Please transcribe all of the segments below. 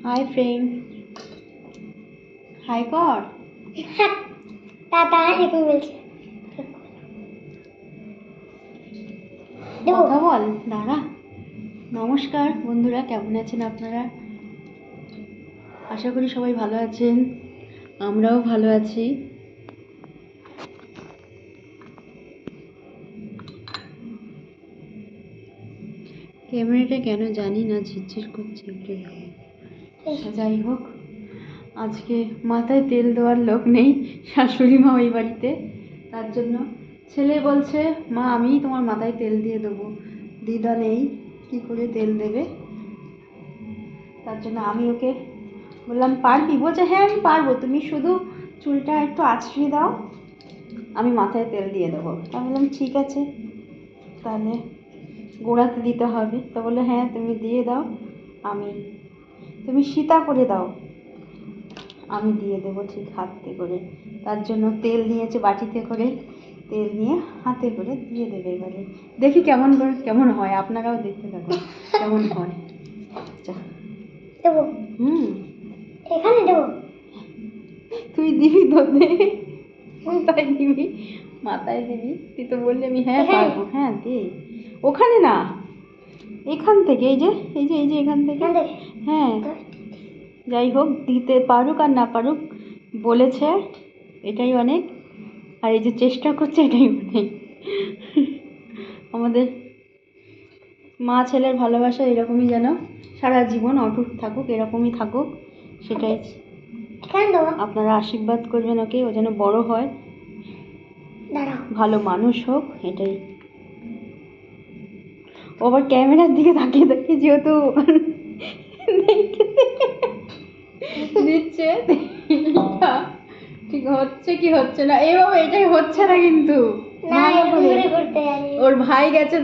Hi friend, high কর। Tata এরকম বলছে। কথা বল, দাঁড়া। নমস্কার বন্ধুরা, কেমন আছেন আপনারা? আশা করি সবাই ভালো আছেন, আমরাও ভালো আছি। ক্যামেরাটা কেন জানি না ঝিরঝির করছে একটু। যাই হোক, আজকে মাথায় তেল দেওয়ার লোক নেই, শাশুড়ি মা ওই বাড়িতে। তার জন্য ছেলে বলছে, মা আমি তোমার মাথায় তেল দিয়ে দেবো। দিদা নেই, কী করে তেল দেবে? তার জন্য আমি ওকে বললাম, পারবি? বলছে হ্যাঁ আমি পারবো, তুমি শুধু চুলটা একটু আঁচড়িয়ে দাও, আমি মাথায় তেল দিয়ে দেবো। তা বললাম ঠিক আছে, তাহলে গোড়াতে দিতে হবে। তো বললো হ্যাঁ তুমি দিয়ে দাও, তুমি সীতা করে দাও, আমি দিয়ে দেবো ঠিক হাতে করে। তার জন্য তেল নিয়েছে বাটিতে করে, তেল নিয়ে হাতে করে দিয়ে দেবে। এবারে দেখি কেমন হয়, আপনারাও দেখতে থাকুন কেমন হয়। আচ্ছা দেবো, এখানে দেবো। তুই দিবি তো, দে। মাথায় দিবি, মাথায় দিবি। তুই তো বললি আমি হ্যাঁ পারবো। হ্যাঁ দে, ওখানে না, এখান থেকে, এই যে এখান থেকে। হ্যাঁ যাই হোক, দিতে পারুক আর না পারুক, বলেছে এটাই অনেক। আর এই যে চেষ্টা করছে এটাই অনেক। আমাদের মা ছেলের ভালোবাসা এরকমই যেন সারা জীবন অটুট থাকুক, এরকমই থাকুক, সেটাই আপনারা আশীর্বাদ করবেন ওকে, ও যেন বড় হয়, ভালো মানুষ হোক, এটাই। ও আবার ক্যামেরার দিকে তাকিয়ে তাকিয়ে যেহেতু দিচ্ছে, ঠিক হচ্ছে কি হচ্ছে না। এ বাবা, এটাই হচ্ছে না কিন্তু। ওর ভাই গেছে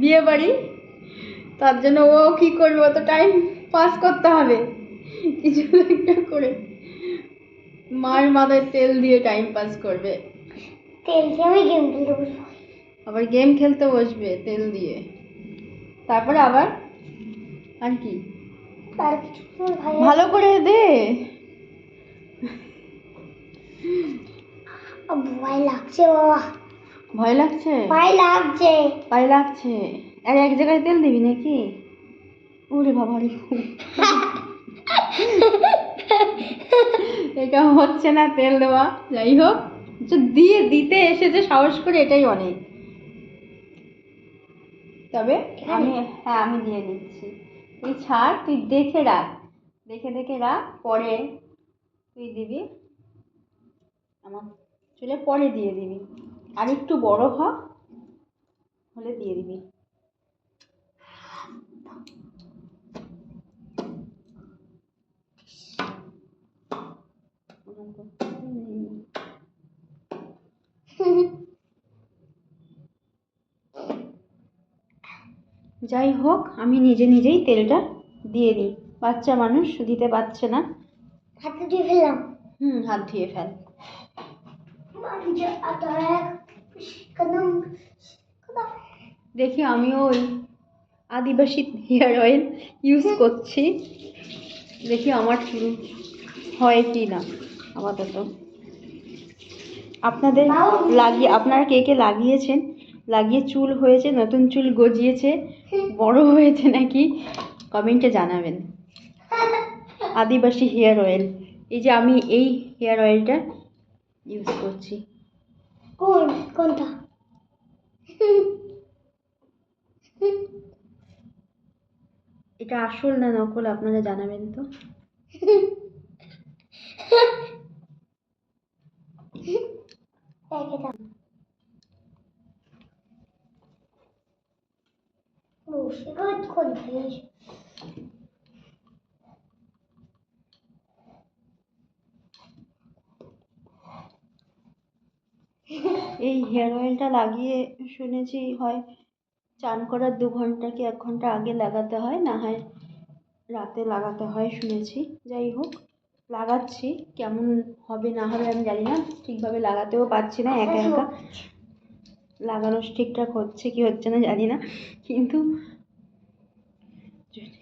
বিয়ে বাড়ি, তার জন্য ও কি করবে, অত টাইম পাস করতে হবে কিছু একটা করে, মার মাথায় তেল দিয়ে টাইম পাস করবে। তেল দিয়ে আমি গেম খেলতে বসবো। আবার গেম খেলতে বসবে তেল দিয়ে, তারপরে আবার আর কি ভালো করে দে। ভয় লাগছে বাবা, ভয় লাগছে, পায়ে লাগছে। আর এক জায়গায় তেল দিবি নাকি? ওরে বাবা রে, এটা হচ্ছে না তেল দেওয়া। যাই হোক, দিতে এসেছে সাহস করে, এটাই অনেক। তবে আমি দিয়ে দিচ্ছি। তুই ছাড়, তুই দেখে রাখ, দেখে রাখ, পরে তুই দিবি। আমার চুলে পরে দিয়ে দিবি, আর একটু বড় হলে দিয়ে দিবি। যাই হোক, আমি নিজেই তেলটা দিয়ে দিই। বাচ্চা মানুষ দিতে পারছে না। হাতে দিয়ে ফেললাম। হাত ধুয়ে ফেল। দেখি আমিও ওই আদিবাসী হেয়ার অয়েল ইউজ করছি, দেখি আমার চুল হয় কি না। আপাতত আপনারা কে কে লাগিয়েছেন, লাগিয়ে চুল হয়েছে, নতুন চুল গজিয়েছে, বড় হয়েছে নাকি, কমেন্টে জানাবেন। আদিবাসী হেয়ার অয়েল, এই যে আমি এই হেয়ার অয়েলটা ইউজ করছি। কোনটা? এটা আসল না নকল, আপনারা জানাবেন তো। এই হেয়ার অয়েলটা লাগিয়ে শুনেছি হয় চান করার 2 ঘন্টা কি 1 ঘন্টা আগে লাগাতে হয়, না হয় রাতে লাগাতে হয় শুনেছি। যাই হোক, লাগাচ্ছি, কেমন হবে না হবে আমি জানি না, ঠিকভাবে লাগাতেও পারছি না, একা লাগানো ঠিকঠাক হচ্ছে কি হচ্ছে না জানি না, কিন্তু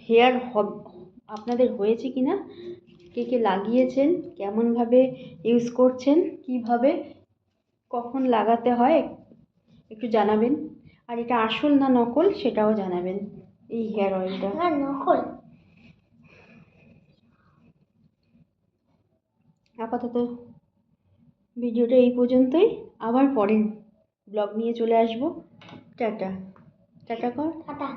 হেয়ার আপনাদের হয়েছে কি না, কে কে লাগিয়েছেন, কেমনভাবে ইউজ করছেন, কিভাবে কখন লাগাতে হয় একটু জানাবেন। আর এটা আসল না নকল সেটাও জানাবেন এই হেয়ার অয়েলটা। না নকল। আপাতত ভিডিওটা এই পর্যন্তই, আবার পরের ব্লগ নিয়ে চলে আসবো। টাটা টাটা কর। টাটা।